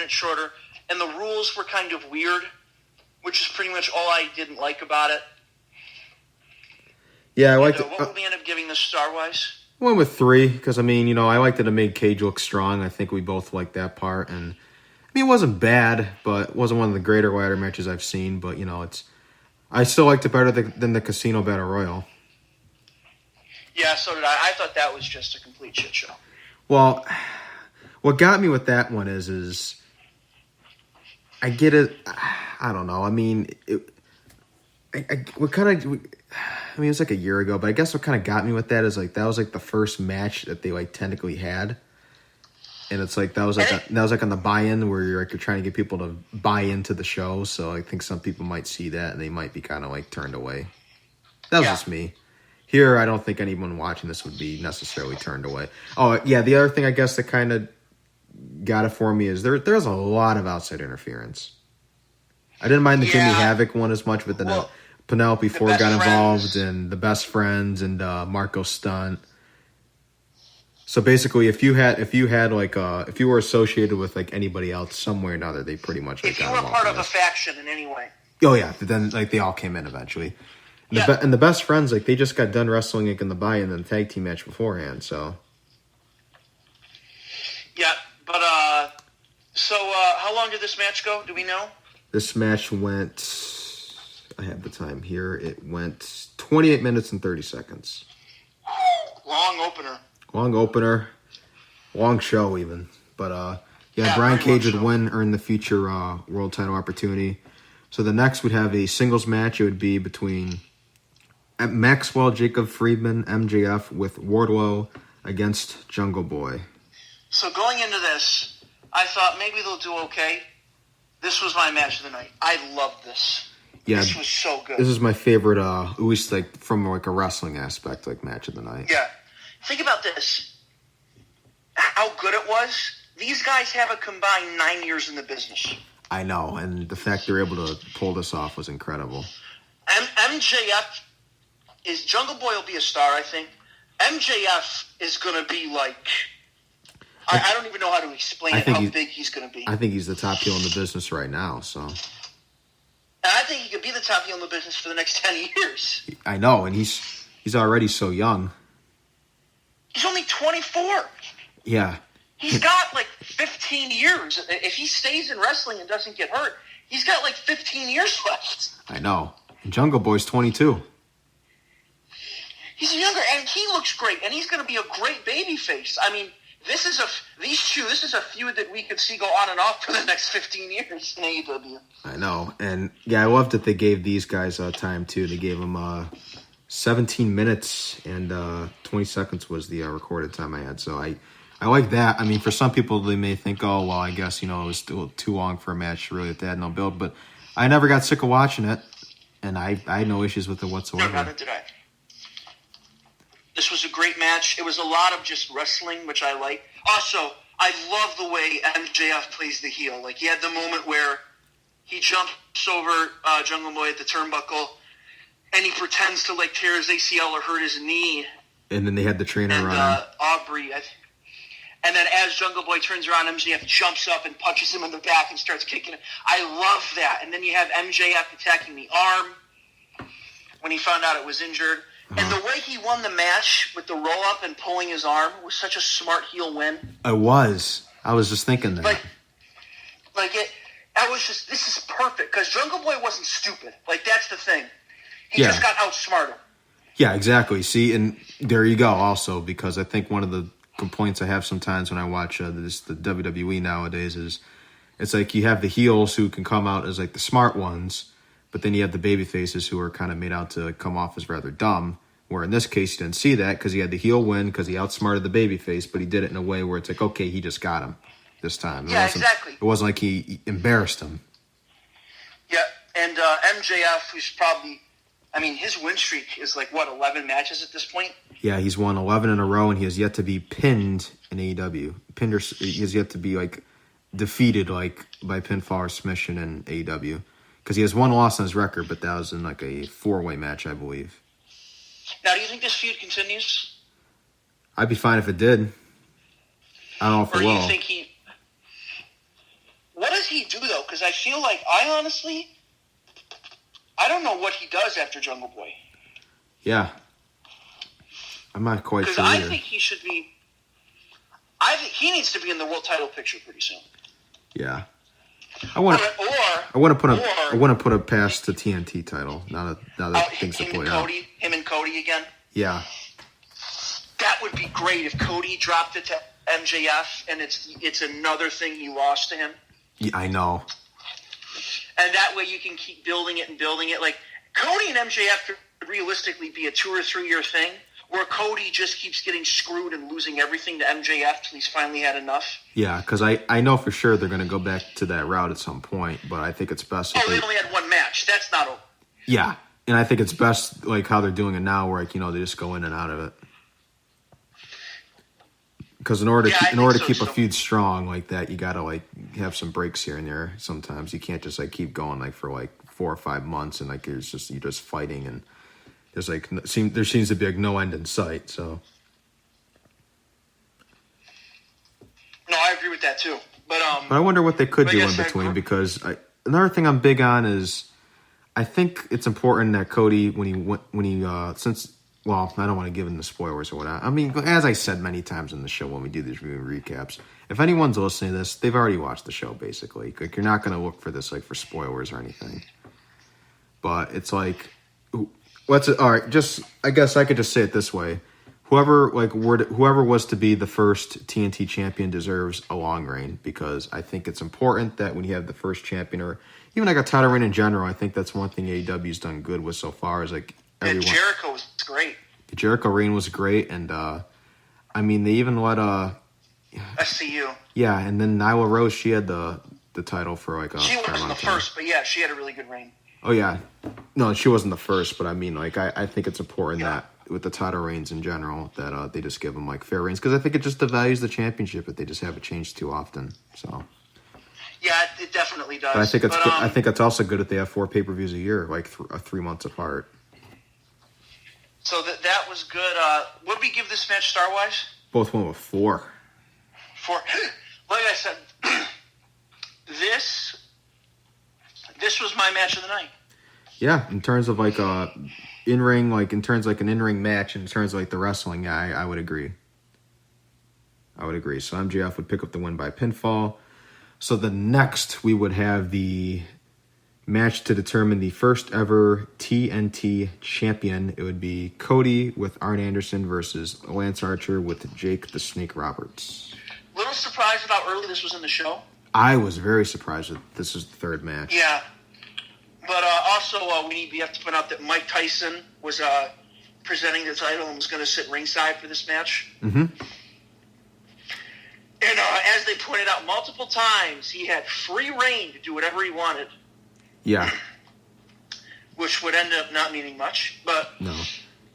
minutes shorter, and the rules were kind of weird, which is pretty much all I didn't like about it. Yeah, I liked it. What will we end up giving this star-wise? I went with 3 because, I mean, I liked that it made Cage look strong. I think we both liked that part. And, I mean, it wasn't bad, but it wasn't one of the greater ladder matches I've seen. But, I still liked it better than the Casino Battle Royal. Yeah, so did I. I thought that was just a complete shit show. Well, what got me with that one is I get it. I don't know. I mean, it was like a year ago, but I guess what kind of got me with that is like that was like the first match that they like technically had, and it's like that was like on the buy-in where you're trying to get people to buy into the show. So I think some people might see that and they might be kind of like turned away. That was just me. Here, I don't think anyone watching this would be necessarily turned away. Oh yeah, the other thing I guess that kind of got it for me is there's a lot of outside interference. I didn't mind the Jimmy Havoc one as much, but then Penelope Ford got involved, and the Best Friends and Marco Stunt. So basically, if you were associated with like anybody else somewhere or another, they pretty much if you were part of a faction in any way. Oh yeah, then like they all came in eventually. And the Best Friends, like they just got done wrestling like in the buy-in and the tag team match beforehand. So yeah, but how long did this match go? Do we know? This match went, I have the time here, it went 28 minutes and 30 seconds. Long opener. Long show even. But, Brian Cage would win, earn the future world title opportunity. So the next would have a singles match. It would be between Maxwell Jacob Friedman, MJF, with Wardlow against Jungle Boy. So going into this, I thought maybe they'll do okay. This was my match of the night. I loved this. Yeah, this was so good. This is my favorite, at least like from like a wrestling aspect, like match of the night. Yeah. Think about this. How good it was. These guys have a combined 9 years in the business. I know, and the fact they're able to pull this off was incredible. MJF is Jungle Boy will be a star, I think. MJF is going to be like. I don't even know how to explain how big he's going to be. I think he's the top heel in the business right now. So, and I think he could be the top heel in the business for the next 10 years. I know, and he's already so young. He's only 24. Yeah. He's got like 15 years. If he stays in wrestling and doesn't get hurt, he's got like 15 years left. I know. And Jungle Boy's 22. He's younger, and he looks great, and he's going to be a great babyface. I mean, this is a feud that we could see go on and off for the next 15 years in AEW. I know, and yeah, I love that they gave these guys time too. They gave them 17 minutes and 20 seconds was the recorded time I had. So I like that. I mean, for some people, they may think, oh, well, I guess, it was still too long for a match, really, if they had no build. But I never got sick of watching it, and I had no issues with it whatsoever. No, neither did I. This was a great match. It was a lot of just wrestling, which I like. Also, I love the way MJF plays the heel. Like, he had the moment where he jumps over Jungle Boy at the turnbuckle, and he pretends to, like, tear his ACL or hurt his knee. And then they had the trainer run. Aubrey, and then as Jungle Boy turns around, MJF jumps up and punches him in the back and starts kicking him. I love that. And then you have MJF attacking the arm when he found out it was injured. And the way he won the match with the roll-up and pulling his arm was such a smart heel win. It was. I was just thinking that. This is perfect, because Jungle Boy wasn't stupid. Like, that's the thing. He just got outsmarted. Yeah, exactly. See, and there you go also, because I think one of the complaints I have sometimes when I watch the WWE nowadays is it's like you have the heels who can come out as like the smart ones, but then you have the baby faces who are kind of made out to come off as rather dumb, where in this case you didn't see that because he had the heel win because he outsmarted the baby face, but he did it in a way where it's like, okay, he just got him this time. Exactly. It wasn't like he embarrassed him. Yeah, and MJF, who's probably, his win streak is like, 11 matches at this point? Yeah, he's won 11 in a row, and he has yet to be pinned in AEW. He has yet to be, defeated, by pinfall or submission in AEW. Because he has one loss on his record, but that was in, a 4-way match, I believe. Now, do you think this feud continues? I'd be fine if it did. I don't know if it will. Or do you think he do, though? Because I feel like, I don't know what he does after Jungle Boy. Yeah. I'm not quite sure Because I either. think he should be... I think he needs to be in the world title picture pretty soon. Yeah. I wouldn't put it past the TNT title. Now that things have played out. Him and Cody again. Yeah. That would be great if Cody dropped it to MJF and it's another thing he lost to him. Yeah, I know. And that way you can keep building it and building it. Like Cody and MJF could realistically be a 2 or 3 year thing, where Cody just keeps getting screwed and losing everything to MJF till he's finally had enough. Yeah, because I know for sure they're going to go back to that route at some point, but I think it's best. They only had one match. That's not over. Yeah, and I think it's best like how they're doing it now, where they just go in and out of it. Because in order to keep a feud strong like that, you got to have some breaks here and there. Sometimes you can't just keep going for 4 or 5 months and you're just fighting and. There's there seems to be no end in sight. So, no, I agree with that too. But I wonder what they could do in between because another thing I'm big on is I think it's important that Cody I don't want to give him the spoilers or whatnot. I mean, as I said many times in the show when we do these review recaps, if anyone's listening to this, they've already watched the show basically. You're not going to look for this for spoilers or anything. But it's all right, I guess I could just say it this way. Whoever was to be the first TNT champion deserves a long reign because I think it's important that when you have the first champion or even a title reign in general, I think that's one thing AEW's done good with so far is everyone. And Jericho was great. The Jericho reign was great and they even let SCU. Yeah, and then Nyla Rose, she had the title for she wasn't the first, but yeah, she had a really good reign. Oh, yeah. No, she wasn't the first, but I mean, I think it's important that with the title reigns in general that they just give them, fair reigns. Because I think it just devalues the championship if they just have it changed too often. So. Yeah, it definitely does. But I think it's also good if they have 4 pay-per-views a year, 3 months apart. So that was good. What did we give this match star-wise? Both went with 4. 4. Like I said, this was my match of the night. Yeah, in terms of in-ring, in terms of an in-ring match, in terms of the wrestling, I would agree. So MJF would pick up the win by pinfall. So the next we would have the match to determine the first ever TNT champion. It would be Cody with Arn Anderson versus Lance Archer with Jake the Snake Roberts. Little surprised about early this was in the show. I was very surprised that this is the third match. Yeah. But also, we have to point out that Mike Tyson was presenting the title and was going to sit ringside for this match. Mm-hmm. And as they pointed out multiple times, he had free reign to do whatever he wanted. Yeah. Which would end up not meaning much. But no.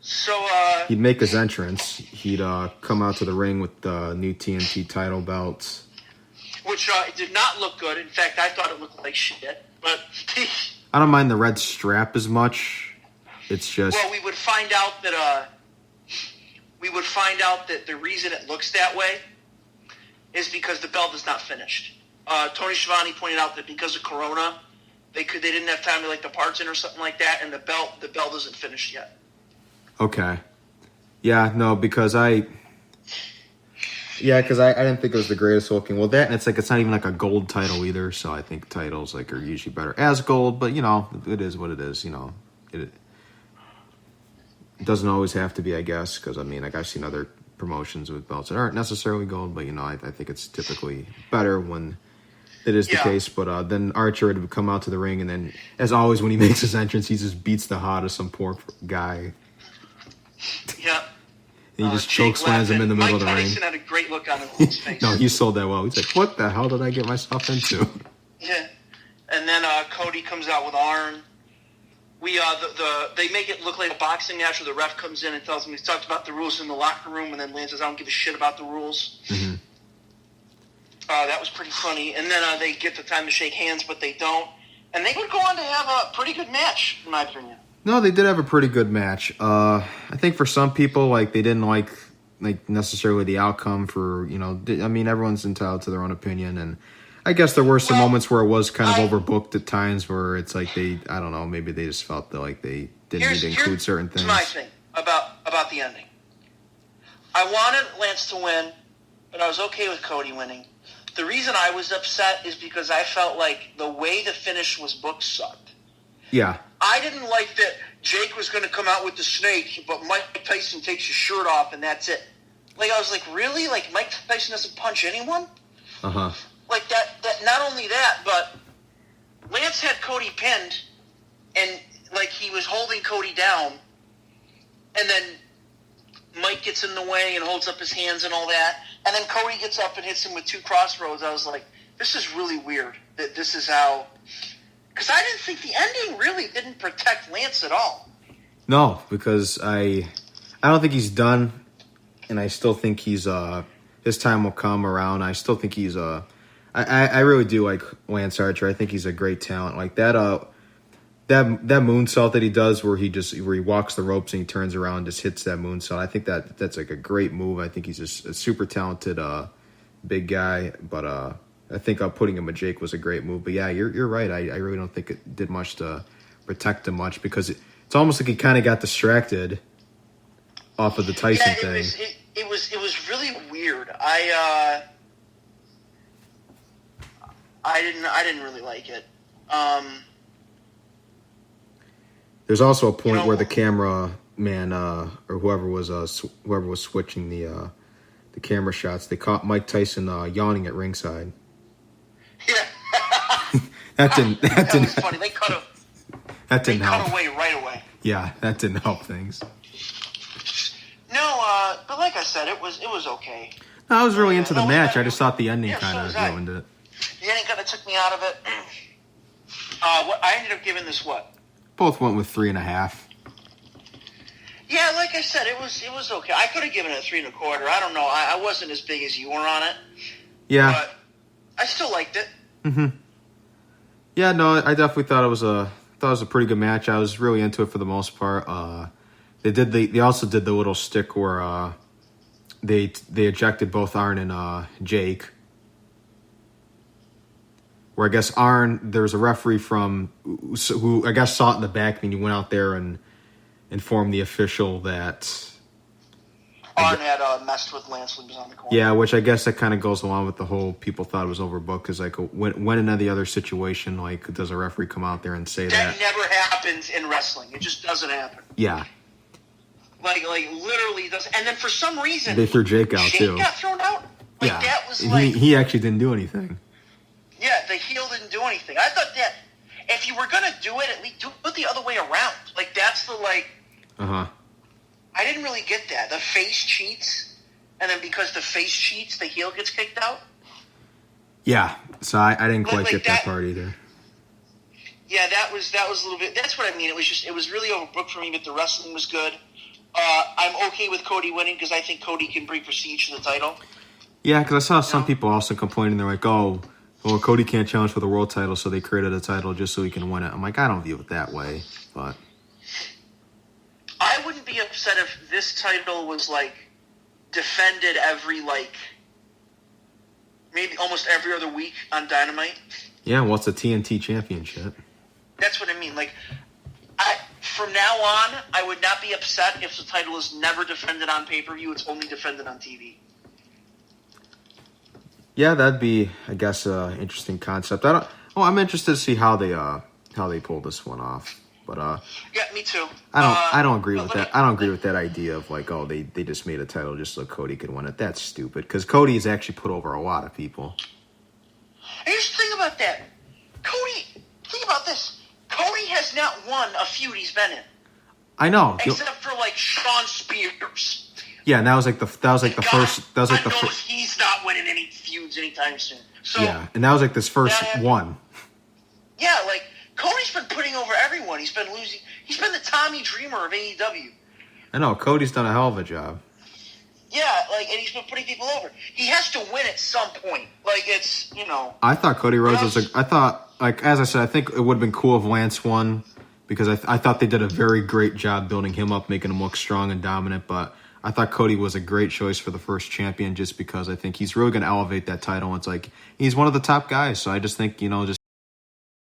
So he'd make his entrance. He'd come out to the ring with the new TNT title belts. Which did not look good. In fact, I thought it looked like shit. But I don't mind the red strap as much. It's just we would find out that the reason it looks that way is because the belt is not finished. Tony Schiavone pointed out that because of Corona, they didn't have time to the parts in or something like that, and the belt isn't finished yet. Okay. Yeah, no, because I didn't think it was the greatest looking. Well, that and it's not even a gold title either. So I think titles are usually better as gold, but it is what it is. It doesn't always have to be, I guess, because I've seen other promotions with belts that aren't necessarily gold, but I think it's typically better when it is the case. But then Archer would come out to the ring, and then as always when he makes his entrance, he just beats the hot of some poor guy. Yeah. And he just choke slams him in the middle of the ring. Mike Tyson had a great look on his face. No, he sold that well. He's like, what the hell did I get myself into? Yeah. And then Cody comes out with Arn. They make it look like a boxing match where the ref comes in and tells him he's talked about the rules in the locker room, and then Lance says, I don't give a shit about the rules. Mm-hmm. That was pretty funny. And then they get the time to shake hands, but they don't. And they would go on to have a pretty good match, in my opinion. No, they did have a pretty good match. I think for some people, they didn't like necessarily the outcome for, everyone's entitled to their own opinion. And I guess there were some moments where it was kind of overbooked at times where it's like I don't know, maybe they just felt that like they didn't need to include certain things. Here's my thing about the ending. I wanted Lance to win, but I was okay with Cody winning. The reason I was upset is because I felt like the way the finish was booked sucked. Yeah. I didn't like that Jake was going to come out with the snake, but Mike Tyson takes his shirt off and that's it. Like, I was like, really? Like, Mike Tyson doesn't punch anyone? Uh-huh. Like, that not only that, but Lance had Cody pinned, and, like, he was holding Cody down, and then Mike gets in the way and holds up his hands and all that, and then Cody gets up and hits him with 2 crossroads. I was like, this is really weird that this is how... Because I didn't think the ending really didn't protect Lance at all. No, because I don't think he's done, and I still think he's his time will come around. I still think he's I really do like Lance Archer. I think he's a great talent. Like that moonsault that he does where he walks the ropes and he turns around and just hits that moonsault. I think that's like a great move. I think he's just a super talented big guy, but I think putting him with Jake was a great move. But yeah, you're right. I really don't think it did much to protect him much because it's almost like he kind of got distracted off of the Tyson thing. It was really weird. I didn't really like it. There's also a point where the camera man or whoever was switching the camera shots, they caught Mike Tyson yawning at ringside. Yeah, that was funny. They cut help. away right away. Yeah, that didn't help things. No, but like I said, it was okay. No, I was really into the match. I just thought the ending kind of ruined it. The ending kind of took me out of it. I ended up giving this what? Both went with 3.5. Yeah, like I said, it was okay. I could have given it a 3.25. I don't know. I wasn't as big as you were on it. Yeah, but I still liked it. Mm-hmm. Yeah, no, I definitely thought it was a pretty good match. I was really into it for the most part. They also did the little stick where they ejected both Arn and Jake. Where I guess Arn, there's a referee who I guess saw it in the back, and he went out there and informed the official that Arn had messed with Lance when he was on the corner. Yeah, which I guess that kind of goes along with the whole people thought it was overbooked because like when in any other situation, like does a referee come out there and say that? That never happens in wrestling. It just doesn't happen. Yeah. Like literally doesn't. And then for some reason they threw Jake out too. Jake got thrown out. Like yeah. That was like he actually didn't do anything. Yeah, the heel didn't do anything. I thought that if you were gonna do it, at least do it the other way around. Like that's the like. Uh-huh. I didn't really get that. The face cheats, and then because the face cheats, the heel gets kicked out. Yeah, so I didn't quite get that part either. Yeah, that was a little bit. That's what I mean. It was really overbooked for me, but the wrestling was good. I'm okay with Cody winning because I think Cody can bring prestige to the title. Yeah, because I saw some people also complaining. They're like, "Oh, well, Cody can't challenge for the world title, so they created a title just so he can win it." I'm like, I don't view it that way, but I wouldn't be upset if this title was like defended every maybe almost every other week on Dynamite. Yeah, well, it's a TNT championship. That's what I mean. Like, from now on, I would not be upset if the title is never defended on pay-per-view. It's only defended on TV. Yeah, that'd be, I guess, an interesting concept. I'm interested to see how they pull this one off. But yeah, me too. I don't agree with that. I don't agree with that idea of like, oh, they just made a title just so Cody could win it. That's stupid because Cody has actually put over a lot of people. And here's the thing about that, Cody. Think about this. Cody has not won a feud he's been in. I know, except for like Shawn Spears. Yeah, and that was like the first. That was like he's not winning any feuds anytime soon. So yeah, and that was like this first one. Yeah, like Cody's been putting over everyone. He's been losing. He's been the Tommy Dreamer of AEW. I know Cody's done a hell of a job. Yeah, like, and he's been putting people over. He has to win at some point. Like, it's, I thought Cody Rhodes was I thought, like, as I said, I think it would have been cool if Lance won because I thought they did a very great job building him up, making him look strong and dominant. But I thought Cody was a great choice for the first champion just because I think he's really going to elevate that title. It's like he's one of the top guys. So I just think, just